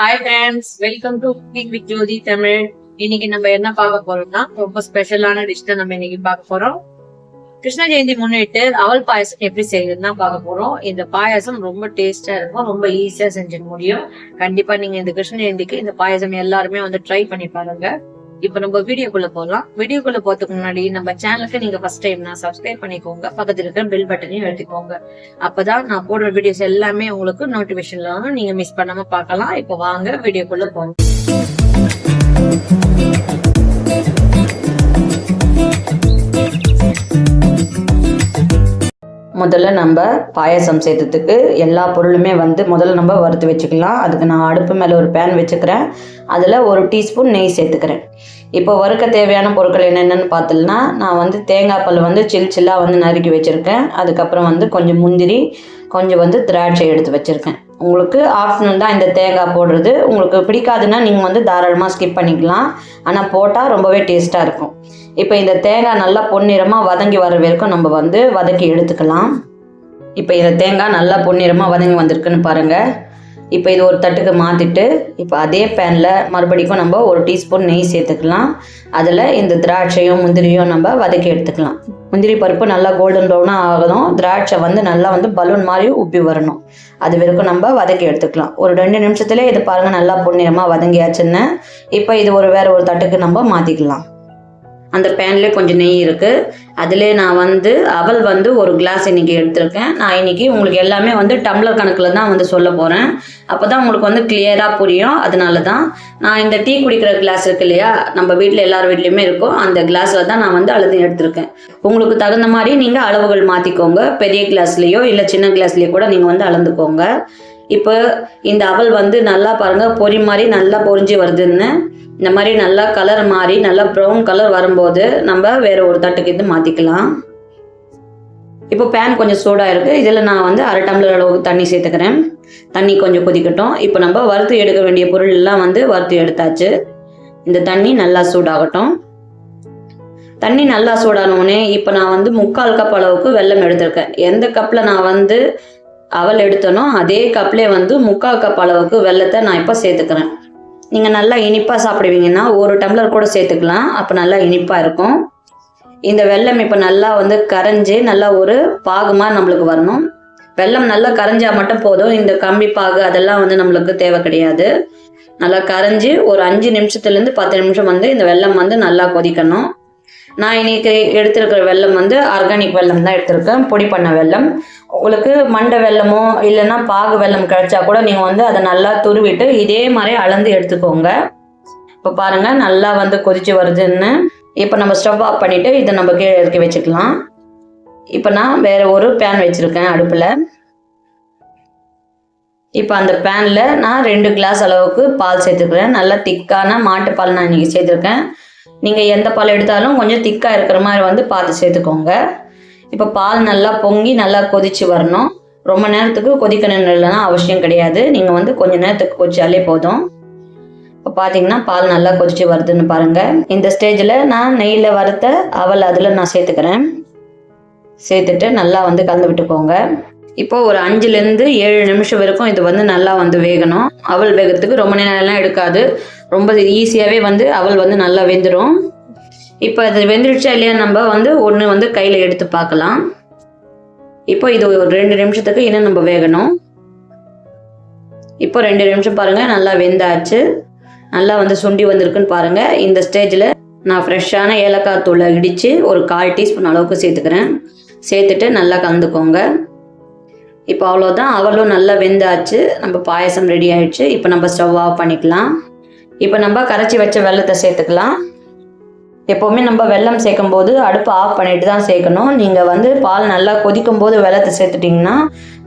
Hi friends, welcome to cooking with Jyothi Tamil. இன்னைக்கு நம்ம என்ன பார்க்க போறோம்னா ரொம்ப ஸ்பெஷலான டிஷ் தான் நம்ம இன்னைக்கு பார்க்க போறோம். கிருஷ்ண ஜெயந்தி முன்னிட்டு அவல் பாயசம் எப்படி செய்யறதுன்னு தான் பார்க்க போறோம். இந்த பாயசம் ரொம்ப டேஸ்டா இருக்கும், ரொம்ப ஈஸியா செஞ்சு முடியும். கண்டிப்பா நீங்க இந்த கிருஷ்ண ஜெயந்திக்கு இந்த பாயசம் எல்லாருமே வந்து ட்ரை பண்ணி பாருங்க. இப்ப நம்ம வீடியோக்குள்ள போகலாம். வீடியோக்குள்ள போறதுக்கு முன்னாடி நம்ம சேனலுக்கு நீங்க ஃபர்ஸ்ட் டைம்னா சப்ஸ்கிரைப் பண்ணிக்கோங்க, பக்கத்துல இருக்கிற பெல் பட்டனையும் எழுதிக்கோங்க. அப்பதான் நான் போடுற வீடியோஸ் எல்லாமே உங்களுக்கு நோட்டிபிகேஷன்ல வரும், நீங்க மிஸ் பண்ணாம பார்க்கலாம். இப்ப வாங்க வீடியோக்குள்ள போகலாம். முதல்ல நம்ம பாயசம் செய்கிறதுக்கு எல்லா பொருளுமே முதல்ல நம்ம வறுத்து வச்சுக்கலாம். அதுக்கு நான் அடுப்பு மேலே ஒரு பேன் வச்சுக்கிறேன். அதில் 1 டீஸ்பூன் நெய் சேர்த்துக்கிறேன். இப்போ வறுக்க தேவையான பொருட்கள் என்னென்னு பார்த்தோம்னா, நான் தேங்காய் பால் சில்லாக நறுக்கி வச்சுருக்கேன். அதுக்கப்புறம் கொஞ்சம் முந்திரி, கொஞ்சம் திராட்சை எடுத்து வச்சுருக்கேன். உங்களுக்கு ஆப்ஷனல் தான் இந்த தேங்காய் போடுறது. உங்களுக்கு பிடிக்காதுன்னா நீங்கள் தாராளமாக ஸ்கிப் பண்ணிக்கலாம். ஆனால் போட்டால் ரொம்பவே டேஸ்ட்டாக இருக்கும். இப்போ இந்த தேங்காய் நல்லா பொன்னிறமாக வதங்கி வர வரைக்கும் நம்ம வதக்கி எடுத்துக்கலாம். இப்போ இந்த தேங்காய் நல்லா பொன்னிறமாக வதங்கி வந்திருக்குன்னு பாருங்கள். இப்போ இது ஒரு தட்டுக்கு மாற்றிட்டு இப்போ அதே பேனில் மறுபடிக்கும் நம்ம 1 டீஸ்பூன் நெய் சேர்த்துக்கலாம். அதில் இந்த திராட்சையும் முந்திரியும் நம்ம வதக்கி எடுத்துக்கலாம். முந்திரி பருப்பு நல்லா கோல்டன் ப்ரௌனாக ஆகணும். திராட்சை நல்லா பலூன் மாதிரி உப்பி வரணும். அது வரைக்கும் நம்ம வதக்கி எடுத்துக்கலாம். ஒரு 2 நிமிஷத்துலேயே இது பாருங்கள், நல்லா பொன்னிறமாக வதங்கியாச்சுன்னு. இப்போ இது வேறு ஒரு தட்டுக்கு நம்ம மாற்றிக்கலாம். அந்த பேன்லேயே கொஞ்சம் நெய் இருக்குது. அதிலே நான் அவல் 1 கிளாஸ் இன்றைக்கி எடுத்திருக்கேன். நான் இன்றைக்கி உங்களுக்கு எல்லாமே டம்ளர் கணக்கில் தான் சொல்ல போகிறேன். அப்போ தான் உங்களுக்கு கிளியராக புரியும். அதனால தான் நான் இந்த டீ குடிக்கிற கிளாஸ் இருக்கு இல்லையா, நம்ம வீட்டில் எல்லார் வீட்லேயுமே இருக்கும், அந்த கிளாஸில் தான் நான் அளந்து எடுத்திருக்கேன். உங்களுக்கு தகுந்த மாதிரி நீங்கள் அளவுகள் மாற்றிக்கோங்க. பெரிய கிளாஸ்லேயோ இல்லை சின்ன கிளாஸ்லேயோ கூட நீங்கள் அளந்துக்கோங்க. இப்போ இந்த அவல் நல்லா பாருங்கள், பொரி மாதிரி நல்லா பொரிஞ்சு வருதுன்னு. இந்த மாதிரி நல்லா கலர் மாறி நல்லா ப்ரௌன் கலர் வரும்போது நம்ம வேறு ஒரு தட்டுக்கு இது மாற்றிக்கலாம். இப்போ பேன் கொஞ்சம் சூடாக இருக்குது. இதில் நான் 1/2 டம்ளர் அளவுக்கு தண்ணி சேர்த்துக்கிறேன். தண்ணி கொஞ்சம் கொதிக்கட்டும். இப்போ நம்ம வறுத்து எடுக்க வேண்டிய பொருள் எல்லாம் வறுத்து எடுத்தாச்சு. இந்த தண்ணி நல்லா சூடாகட்டும். தண்ணி நல்லா சூடானோடனே இப்போ நான் 3/4 கப் அளவுக்கு வெல்லம் எடுத்திருக்கேன். எந்த கப்பில் நான் அவல் எடுத்தனோ அதே கப்லேயே 3/4 கப் அளவுக்கு வெல்லத்தை நான் இப்போ சேர்த்துக்கிறேன். நீங்கள் நல்லா இனிப்பாக சாப்பிடுவீங்கன்னா 1 டம்ளர் கூட சேர்த்துக்கலாம். அப்போ நல்லா இனிப்பாக இருக்கும். இந்த வெல்லம் இப்போ நல்லா கரைஞ்சி நல்லா ஒரு பாகுமாக நம்மளுக்கு வரணும். வெல்லம் நல்லா கரைஞ்சால் மட்டும் போதும். இந்த கம்பி பாகு அதெல்லாம் நம்மளுக்கு தேவை கிடையாது. நல்லா கரைஞ்சி ஒரு 5 நிமிஷத்துலேருந்து 10 நிமிஷம் இந்த வெல்லம் நல்லா கொதிக்கணும். நான் இன்னைக்கு எடுத்திருக்கிற வெல்லம் ஆர்கானிக் வெல்லம் தான் எடுத்திருக்கேன், பொடி பண்ண வெல்லம். உங்களுக்கு மண்டை வெல்லமோ இல்லைன்னா பாகு வெல்லம் கிடைச்சா கூட நீங்கள் அதை நல்லா துருவிட்டு இதே மாதிரி அளந்து எடுத்துக்கோங்க. இப்போ பாருங்கள் நல்லா கொதிச்சு வருதுன்னு. இப்போ நம்ம ஸ்டவ் ஆஃப் பண்ணிவிட்டு இதை நம்ம கீழே இறக்கி வச்சுக்கலாம். இப்போ நான் வேறு ஒரு பேன் வச்சுருக்கேன் அடுப்பில். இப்போ அந்த பேனில் நான் 2 கிளாஸ் அளவுக்கு பால் சேர்த்துக்கிறேன். நல்லா திக்கான மாட்டுப்பால் நான் இன்றைக்கி சேர்த்துருக்கேன். நீங்கள் எந்த பால் எடுத்தாலும் கொஞ்சம் திக்காக இருக்கிற மாதிரி பார்த்து சேர்த்துக்கோங்க. இப்போ பால் நல்லா பொங்கி நல்லா கொதிச்சு வரணும். ரொம்ப நேரத்துக்கு கொதிக்கணும்னா அவசியம் கிடையாது. நீங்கள் கொஞ்சம் நேரத்துக்கு கொதிச்சாலே போதும். இப்போ பார்த்தீங்கன்னா பால் நல்லா கொதிச்சு வருதுன்னு பாருங்கள். இந்த ஸ்டேஜில் நான் நெய்யில் வறுத்த அவல் அதில் நான் சேர்த்துக்கிறேன். சேர்த்துட்டு நல்லா கலந்து விட்டுக்கோங்க. இப்போ ஒரு 5லேருந்து 7 நிமிஷம் வரைக்கும் இது நல்லா வேகணும். அவல் வேகத்துக்கு ரொம்ப நேரம்லாம் எடுக்காது. ரொம்ப ஈஸியாகவே அவல் நல்லா வெந்துடும். இப்போ அது வெந்துடுச்சா இல்லையா நம்ம ஒன்று கையில் எடுத்து பார்க்கலாம். இப்போ இது ஒரு 2 நிமிஷத்துக்கு இன்னும் நம்ம வேகணும். இப்போ 2 நிமிஷம் பாருங்கள், நல்லா வெந்தாச்சு. நல்லா சுண்டி வந்திருக்குன்னு பாருங்கள். இந்த ஸ்டேஜில் நான் ஃப்ரெஷ்ஷான ஏலக்காய் தூளை இடித்து ஒரு 1/4 டீஸ்பூன் அளவுக்கு சேர்த்துக்கிறேன். சேர்த்துட்டு நல்லா கலந்துக்கோங்க. இப்போ அவ்வளோதான், அவளும் நல்லா வெந்தாச்சு. நம்ம பாயசம் ரெடி ஆயிடுச்சு. இப்போ நம்ம ஸ்டவ் ஆஃப் பண்ணிக்கலாம். இப்போ நம்ம கரைச்சி வச்ச வெல்லத்தை சேர்த்துக்கலாம். எப்போவுமே நம்ம வெல்லம் சேர்க்கும் போது அடுப்பு ஆஃப் பண்ணிட்டு தான் சேர்க்கணும். நீங்கள் பால் நல்லா கொதிக்கும் போது வெல்லத்தை சேர்த்துட்டிங்கன்னா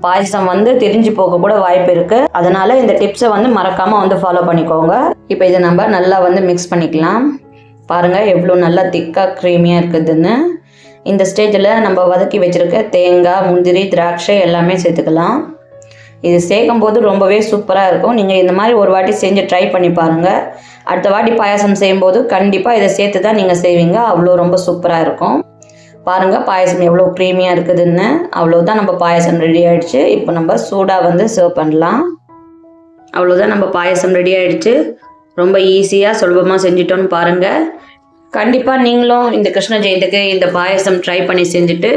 பாயசம் திரிஞ்சு போக கூட வாய்ப்பு இருக்குது. அதனால் இந்த டிப்ஸை மறக்காமல் ஃபாலோ பண்ணிக்கோங்க. இப்போ இதை நம்ம நல்லா மிக்ஸ் பண்ணிக்கலாம். பாருங்கள் எவ்வளோ நல்லா திக்காக க்ரீமியாக இருக்குதுன்னு. இந்த ஸ்டேஜில் நம்ம வதக்கி வச்சுருக்க தேங்காய், முந்திரி, திராட்சை எல்லாமே சேர்த்துக்கலாம். இது சேர்க்கும் போது ரொம்பவே சூப்பராக இருக்கும். நீங்கள் இந்த மாதிரி ஒரு வாட்டி செஞ்சு ட்ரை பண்ணி பாருங்கள். அடுத்த வாட்டி பாயசம் செய்யும்போது கண்டிப்பாக இதை சேர்த்து தான் நீங்கள் செய்வீங்க. அவ்வளோ ரொம்ப சூப்பராக இருக்கும். பாருங்கள் பாயசம் எவ்வளோ க்ரீமியாக இருக்குதுன்னு. அவ்வளோதான், நம்ம பாயசம் ரெடி ஆகிடுச்சு. இப்போ நம்ம சூடாக சர்வ் பண்ணலாம். அவ்வளோதான், நம்ம பாயசம் ரெடி ஆயிடுச்சு. ரொம்ப ஈஸியாக சுலபமாக செஞ்சிட்டோன்னு பாருங்கள். கண்டிப்பாக நீங்களும் இந்த கிருஷ்ண ஜெயந்திக்கு இந்த பாயசம் ட்ரை பண்ணி செஞ்சுட்டு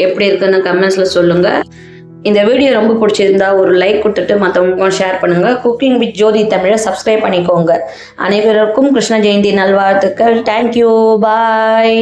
எப்படி இருக்குன்னு கமெண்ட்ஸில் சொல்லுங்கள். இந்த வீடியோ ரொம்ப பிடிச்சிருந்தா ஒரு லைக் கொடுத்துட்டு மற்றவங்களுக்கும் ஷேர் பண்ணுங்கள். குக்கிங் வித் ஜோதி தமிழை சப்ஸ்கிரைப் பண்ணிக்கோங்க. அனைவருக்கும் கிருஷ்ண ஜெயந்தி நல்வாழ்த்துக்கள். தேங்க்யூ, பாய்.